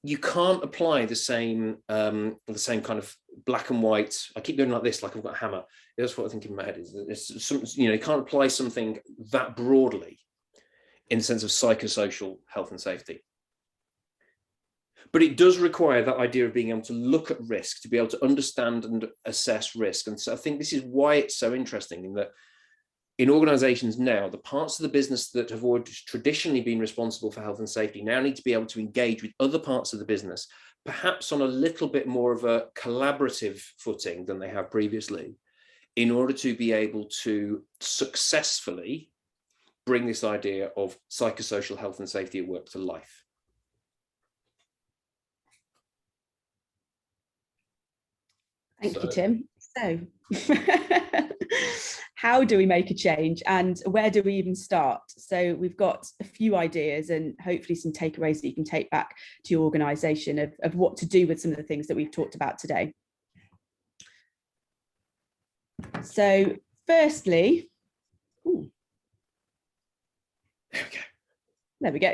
you can't apply the same kind of black and white. I keep going like this, like I've got a hammer. That's what I think in my head is. It's some, you know, you can't apply something that broadly in the sense of psychosocial health and safety. But it does require that idea of being able to look at risk, to be able to understand and assess risk. And so I think this is why it's so interesting, in that in organizations now, the parts of the business that have already traditionally been responsible for health and safety now need to be able to engage with other parts of the business, perhaps on a little bit more of a collaborative footing than they have previously, in order to be able to successfully bring this idea of psychosocial health and safety at work to life. Thank you, Tim. So how do we make a change, and where do we even start? So we've got a few ideas and hopefully some takeaways that you can take back to your organisation of what to do with some of the things that we've talked about today. So firstly, there we go.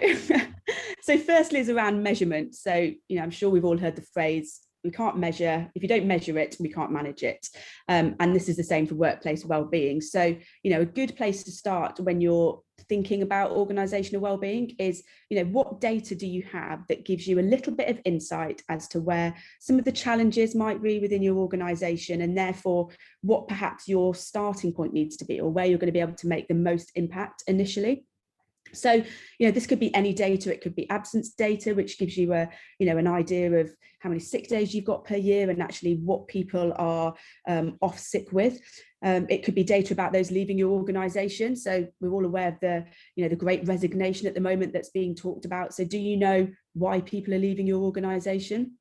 So firstly is around measurement. So, you know, I'm sure we've all heard the phrase, we can't measure, if you don't measure it, we can't manage it. And this is the same for workplace well-being. So, you know, a good place to start when you're thinking about organizational well-being is, you know, what data do you have that gives you a little bit of insight as to where some of the challenges might be within your organization, and therefore what perhaps your starting point needs to be, or where you're going to be able to make the most impact initially. So, you know, this could be any data. It could be absence data, which gives you a, you know, an idea of how many sick days you've got per year and actually what people are off sick with. It could be data about those leaving your organization. So we're all aware of the, you know, the great resignation at the moment that's being talked about. So do you know why people are leaving your organization?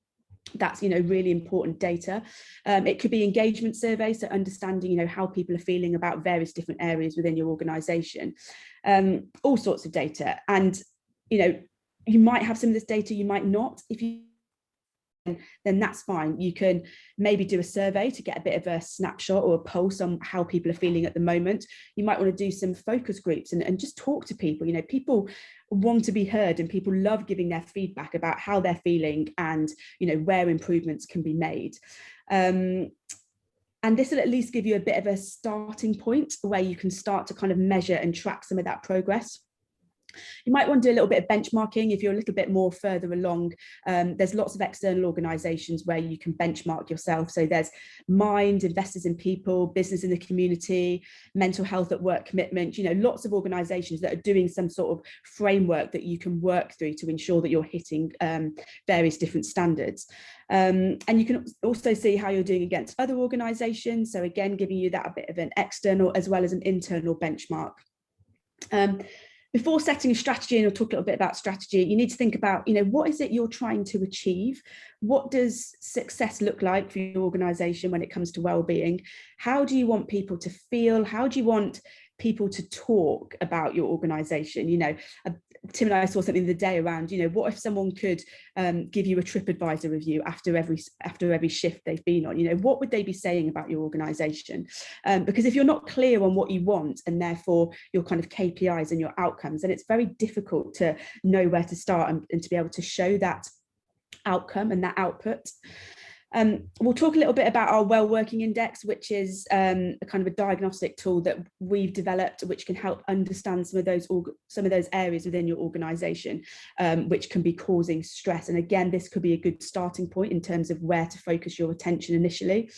That's, you know, really important data. It could be engagement surveys, so understanding, you know, how people are feeling about various different areas within your organization. All sorts of data. And, you know, you might have some of this data, you might not. If you then that's fine. You can maybe do a survey to get a bit of a snapshot or a pulse on how people are feeling at the moment. You might want to do some focus groups and just talk to people. You know, people want to be heard, and people love giving their feedback about how they're feeling and, you know, where improvements can be made. And this will at least give you a bit of a starting point where you can start to kind of measure and track some of that progress. You might want to do a little bit of benchmarking if you're a little bit more further along. There's lots of external organisations where you can benchmark yourself. So there's Mind, Investors in People, Business in the Community, Mental Health at Work Commitment, you know, lots of organisations that are doing some sort of framework that you can work through to ensure that you're hitting various different standards. And you can also see how you're doing against other organisations. So again, giving you that a bit of an external as well as an internal benchmark. Before setting a strategy, and I'll talk a little bit about strategy, you need to think about, you know, what is it you're trying to achieve? What does success look like for your organisation when it comes to wellbeing? How do you want people to feel? How do you want people to talk about your organisation? You know, Tim and I saw something the other day around, you know, what if someone could give you a TripAdvisor review after every shift they've been on? You know, what would they be saying about your organisation? Because if you're not clear on what you want and therefore your kind of KPIs and your outcomes, then it's very difficult to know where to start and to be able to show that outcome and that output. We'll talk a little bit about our Wellbeing Index, which is a kind of a diagnostic tool that we've developed, which can help understand some of those areas within your organisation, which can be causing stress. And again, this could be a good starting point in terms of where to focus your attention initially.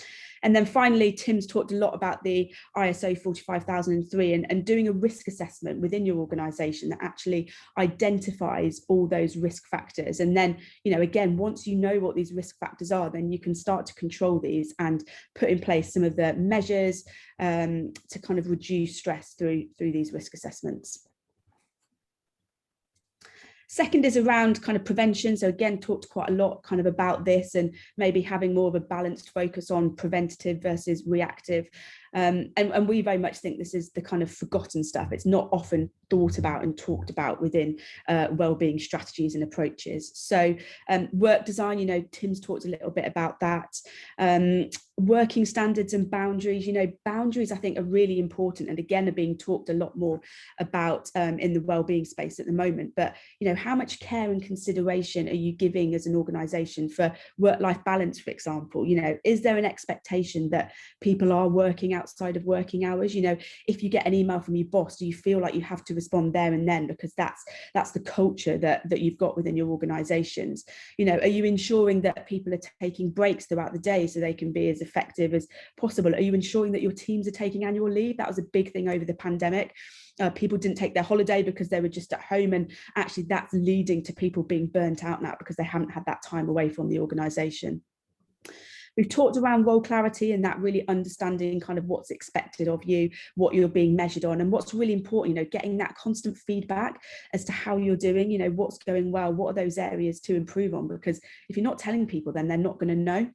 And then finally, Tim's talked a lot about the ISO 45003 and doing a risk assessment within your organisation that actually identifies all those risk factors. And then, you know, again, once you know what these risk factors are, then you can start to control these and put in place some of the measures to kind of reduce stress through these risk assessments. Second is around kind of prevention. So again, talked quite a lot kind of about this and maybe having more of a balanced focus on preventative versus reactive. And we very much think this is the kind of forgotten stuff. It's not often thought about and talked about within wellbeing strategies and approaches. So work design, you know, Tim's talked a little bit about that. Working standards and boundaries, you know, boundaries I think are really important, and again are being talked a lot more about in the wellbeing space at the moment. But, you know, how much care and consideration are you giving as an organisation for work-life balance, for example? You know, is there an expectation that people are working outside of working hours? You know, if you get an email from your boss, do you feel like you have to respond there and then because that's the culture that you've got within your organisations? You know, are you ensuring that people are taking breaks throughout the day so they can be as effective as possible? Are you ensuring that your teams are taking annual leave? That was a big thing over the pandemic. People didn't take their holiday because they were just at home, and actually that's leading to people being burnt out now because they haven't had that time away from the organisation. We've talked around role clarity and that really understanding kind of what's expected of you, what you're being measured on, and what's really important, you know, getting that constant feedback as to how you're doing, you know, what's going well, what are those areas to improve on, because if you're not telling people, then they're not going to know.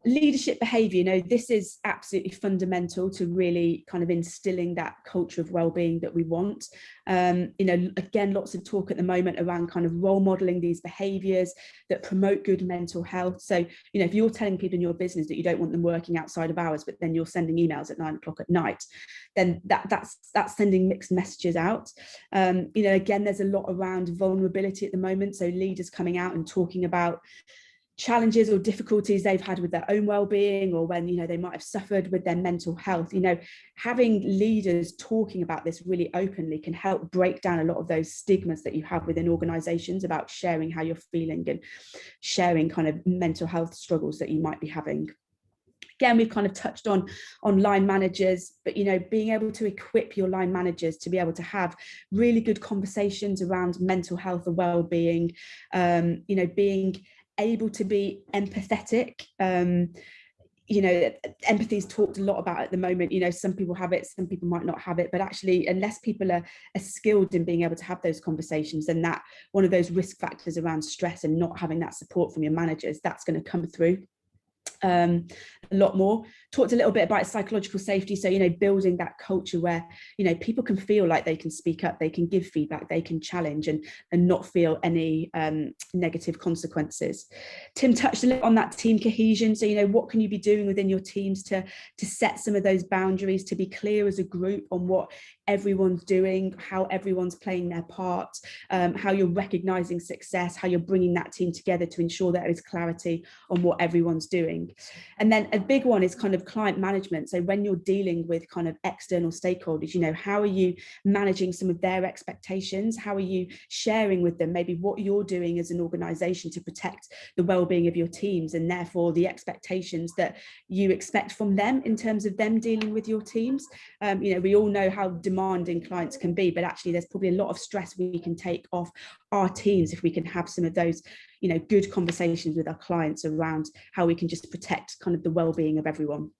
Leadership behaviour, you know, this is absolutely fundamental to really kind of instilling that culture of well-being that we want. You know, again, lots of talk at the moment around kind of role modelling these behaviours that promote good mental health. So, you know, if you're telling people in your business that you don't want them working outside of hours, but then you're sending emails at 9 o'clock at night, then that's sending mixed messages out. You know, again, there's a lot around vulnerability at the moment. So leaders coming out and talking about challenges or difficulties they've had with their own well-being, or when, you know, they might have suffered with their mental health. You know, having leaders talking about this really openly can help break down a lot of those stigmas that you have within organizations about sharing how you're feeling and sharing kind of mental health struggles that you might be having. Again, we've kind of touched on line managers, but, you know, being able to equip your line managers to be able to have really good conversations around mental health and well-being, you know, being able to be empathetic. You know, empathy is talked a lot about at the moment. You know, some people have it, some people might not have it, but actually, unless people are skilled in being able to have those conversations, then that one of those risk factors around stress and not having that support from your managers, that's going to come through. a lot more. Talked a little bit about psychological safety, so building that culture where people can feel like they can speak up, they can give feedback, they can challenge, and not feel any negative consequences. Tim touched a little on that team cohesion, so what can you be doing within your teams to set some of those boundaries, to be clear as a group on what everyone's doing, how everyone's playing their part, how you're recognizing success, how you're bringing that team together to ensure that there is clarity on what everyone's doing. And then a big one is kind of client management. So when you're dealing with kind of external stakeholders, how are you managing some of their expectations? How are you sharing with them maybe what you're doing as an organization to protect the well-being of your teams, and therefore the expectations that you expect from them in terms of them dealing with your teams? We all know how demanding clients can be, but actually there's probably a lot of stress we can take off our teams if we can have some of those good conversations with our clients around how we can just protect kind of the well-being of everyone.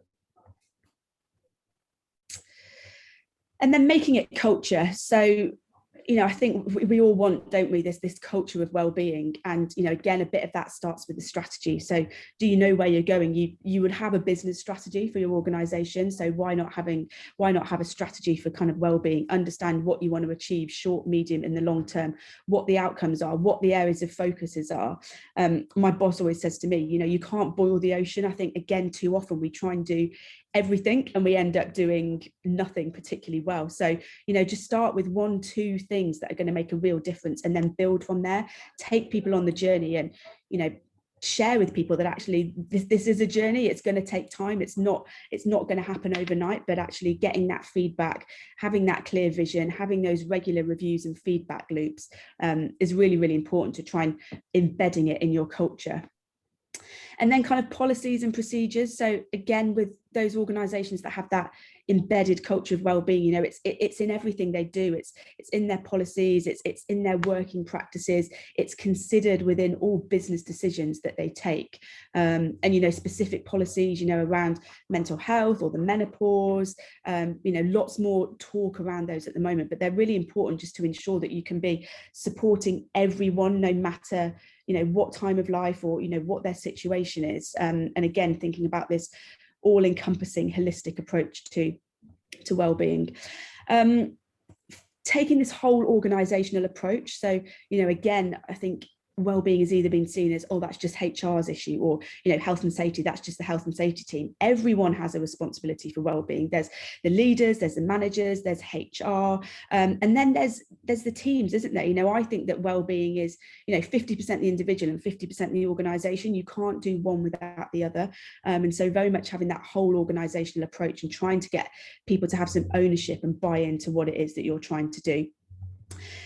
And then making it culture. So I think we all want, don't we, this culture of well-being, and again, a bit of that starts with the strategy. So do you know where you're going? You would have a business strategy for your organization, so why not have a strategy for kind of well-being? Understand what you want to achieve short, medium, and the long term, what the outcomes are, what the areas of focuses are. My boss always says to me, you can't boil the ocean. I think again, too often we try and do everything and we end up doing nothing particularly well. So just start with 1-2 things that are going to make a real difference, and then build from there. Take people on the journey, and share with people that actually this is a journey. It's going to take time. It's not going to happen overnight, but actually getting that feedback, having that clear vision, having those regular reviews and feedback loops is really, really important to try and embedding it in your culture. And then kind of policies and procedures. So again, with those organizations that have that embedded culture of well-being, it's in everything they do. It's in their policies, it's in their working practices, it's considered within all business decisions that they take. And specific policies around mental health or the menopause, lots more talk around those at the moment, but they're really important just to ensure that you can be supporting everyone, no matter what time of life or what their situation is. And again, thinking about this all-encompassing holistic approach to well-being. Taking this whole organizational approach. So again, I think well-being has either been seen as, oh, that's just HR's issue, or health and safety, that's just the health and safety team. Everyone has a responsibility for well-being. There's the leaders, there's the managers, there's HR, and then there's the teams, isn't there? I think that well-being is 50% the individual and 50% the organization. You can't do one without the other, and so very much having that whole organizational approach and trying to get people to have some ownership and buy into what it is that you're trying to do.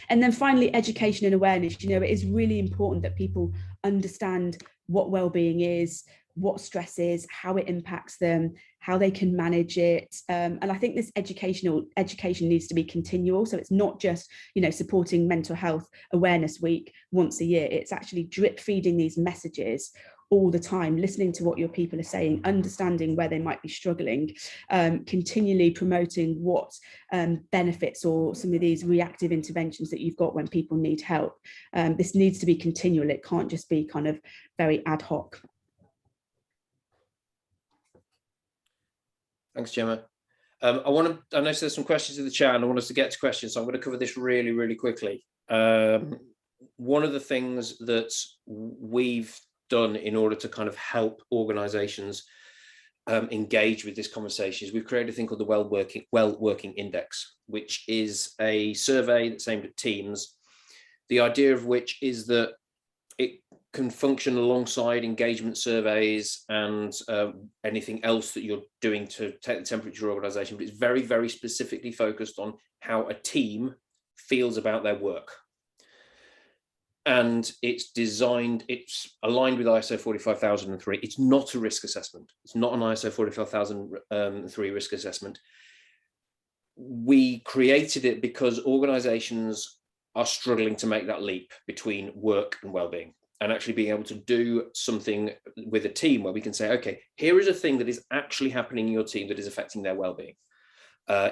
And then finally, education and awareness. It is really important that people understand what well-being is, what stress is, how it impacts them, how they can manage it. And I think this education needs to be continual. So it's not just, supporting Mental Health Awareness Week once a year. It's actually drip feeding these messages all the time, listening to what your people are saying, understanding where they might be struggling, continually promoting what benefits or some of these reactive interventions that you've got when people need help. This needs to be continual. It can't just be kind of very ad hoc. Thanks, Gemma. I noticed there's some questions in the chat, and I want us to get to questions, so I'm going to cover this really, really quickly. One of the things that we've done in order to kind of help organizations engage with this conversation is we've created a thing called the Wellbeing Index, which is a survey that's aimed at teams, the idea of which is that it can function alongside engagement surveys and anything else that you're doing to take the temperature of your organization, but it's very, very specifically focused on how a team feels about their work. And it's aligned with ISO 45003. It's not a risk assessment. It's not an ISO 45003 risk assessment. We created it because organizations are struggling to make that leap between work and well-being, and actually being able to do something with a team where we can say, okay, here is a thing that is actually happening in your team that is affecting their well-being,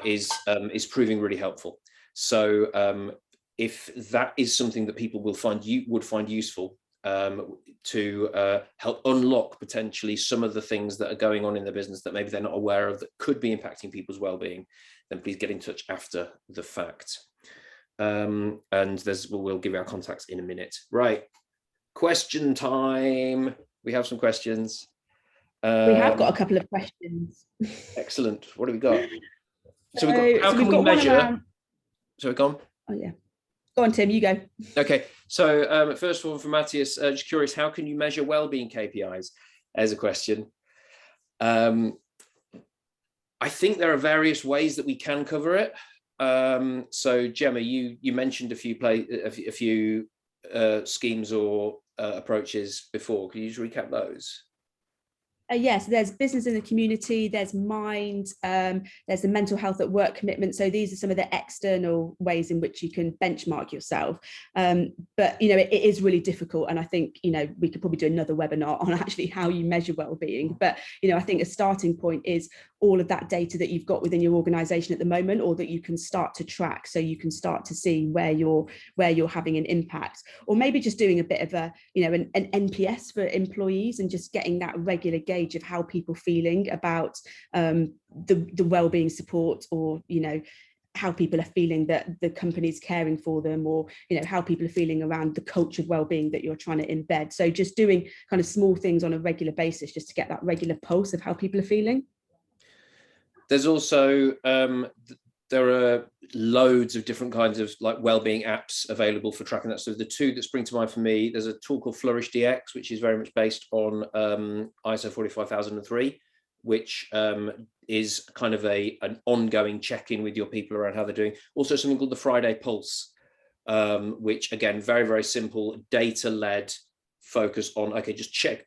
is proving really helpful. So if that is something that people would find useful, to help unlock potentially some of the things that are going on in the business that maybe they're not aware of that could be impacting people's well-being, then please get in touch after the fact. And we'll give you our contacts in a minute. Right, question time. We have some questions. We have got a couple of questions. Excellent. What have we got? So how can we measure? Sorry, go on. Oh yeah. Go on, Tim, you go. Okay, so first of all, for Matthias, just curious, how can you measure wellbeing KPIs? As a question. I think there are various ways that we can cover it. So Gemma, you mentioned a few schemes or approaches before. Can you just recap those? Yes, there's business in the community, there's mind, there's the mental health at work commitment. So these are some of the external ways in which you can benchmark yourself. But, it is really difficult. And I think, we could probably do another webinar on actually how you measure well-being. But, I think a starting point is all of that data that you've got within your organization at the moment, or that you can start to track, so you can start to see where you're having an impact, or maybe just doing a bit of an NPS for employees and just getting that regular gauge of how people feeling about the wellbeing support, or how people are feeling that the company's caring for them, or how people are feeling around the culture of wellbeing that you're trying to embed. So just doing kind of small things on a regular basis just to get that regular pulse of how people are feeling. There's also there are loads of different kinds of like wellbeing apps available for tracking that. So the two that spring to mind for me, there's a tool called Flourish DX, which is very much based on ISO 45003, which is kind of an ongoing check-in with your people around how they're doing. Also something called the Friday Pulse, which again, very, very simple, data-led focus on, okay, just check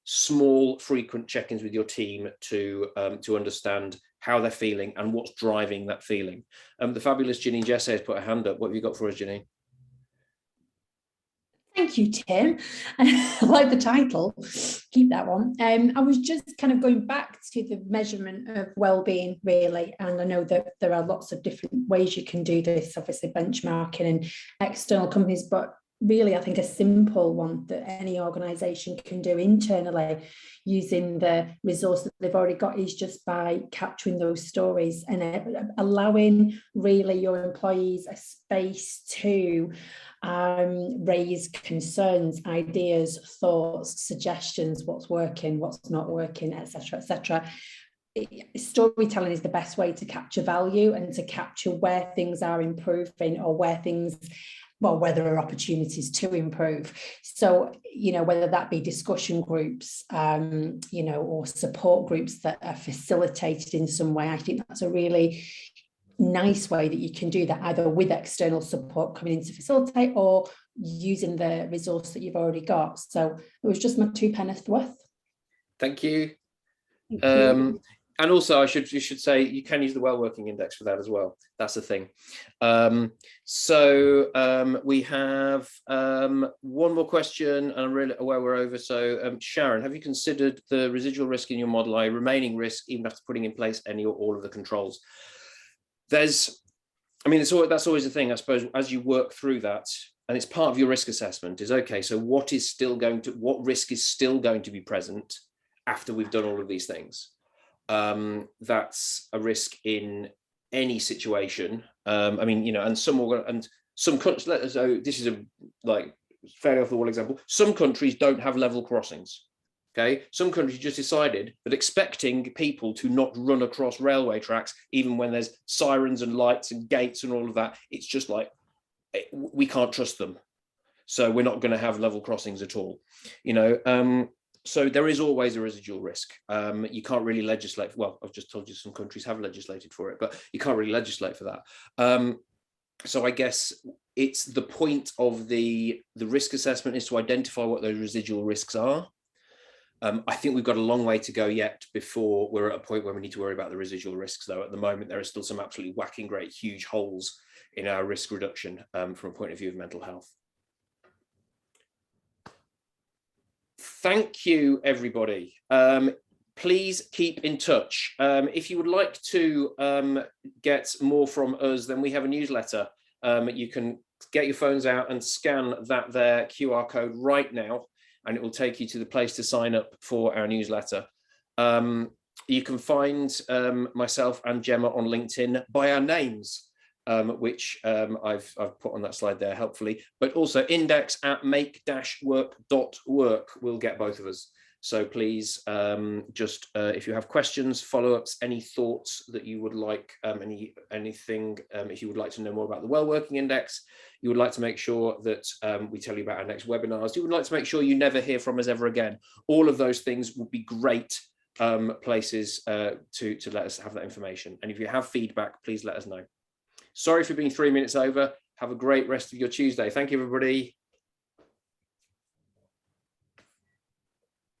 small frequent check-ins with your team to understand how they're feeling and what's driving that feeling. The fabulous Janine Jesse has put a hand up. What have you got for us, Janine? Thank you, Tim. I like the title. Keep that one. I was just kind of going back to the measurement of well-being, really, and I know that there are lots of different ways you can do this, obviously benchmarking and external companies, but really, I think a simple one that any organisation can do internally using the resource that they've already got is just by capturing those stories and allowing really your employees a space to raise concerns, ideas, thoughts, suggestions, what's working, what's not working, etc., etc. Storytelling is the best way to capture value and to capture where things are improving, or where there are opportunities to improve. So, whether that be discussion groups, or support groups that are facilitated in some way, I think that's a really nice way that you can do that, either with external support coming in to facilitate or using the resource that you've already got. So it was just my 2 penneth worth. Thank you. And also, you should say you can use the Wellbeing Index for that as well. That's the thing. We have one more question, and I'm really aware we're over. So, Sharon, have you considered the residual risk in your model, remaining risk, even after putting in place any or all of the controls? That's always the thing, I suppose, as you work through that, and it's part of your risk assessment, is okay, so what risk is still going to be present after we've done all of these things? That's a risk in any situation. And some countries, so this is a fairly off the wall example. Some countries don't have level crossings. Okay, some countries just decided that expecting people to not run across railway tracks, even when there's sirens and lights and gates and all of that, it's just like, we can't trust them. So we're not going to have level crossings at all. So there is always a residual risk. You can't really legislate. Well, I've just told you some countries have legislated for it, but you can't really legislate for that. So I guess it's the point of the risk assessment is to identify what those residual risks are. I think we've got a long way to go yet before we're at a point where we need to worry about the residual risks, though. At the moment, there are still some absolutely whacking great huge holes in our risk reduction from a point of view of mental health. Thank you, everybody. Please keep in touch. If you would like to get more from us, then we have a newsletter. You can get your phones out and scan that there QR code right now, and it will take you to the place to sign up for our newsletter. You can find myself and Gemma on LinkedIn by our names, which I've put on that slide there helpfully, but also index@make-work.work will get both of us. So please, if you have questions, follow-ups, any thoughts that you would like, anything, if you would like to know more about the Wellbeing Index, you would like to make sure that we tell you about our next webinars, you would like to make sure you never hear from us ever again, all of those things would be great places to let us have that information. And if you have feedback, please let us know. Sorry for being 3 minutes over. Have a great rest of your Tuesday. Thank you, everybody.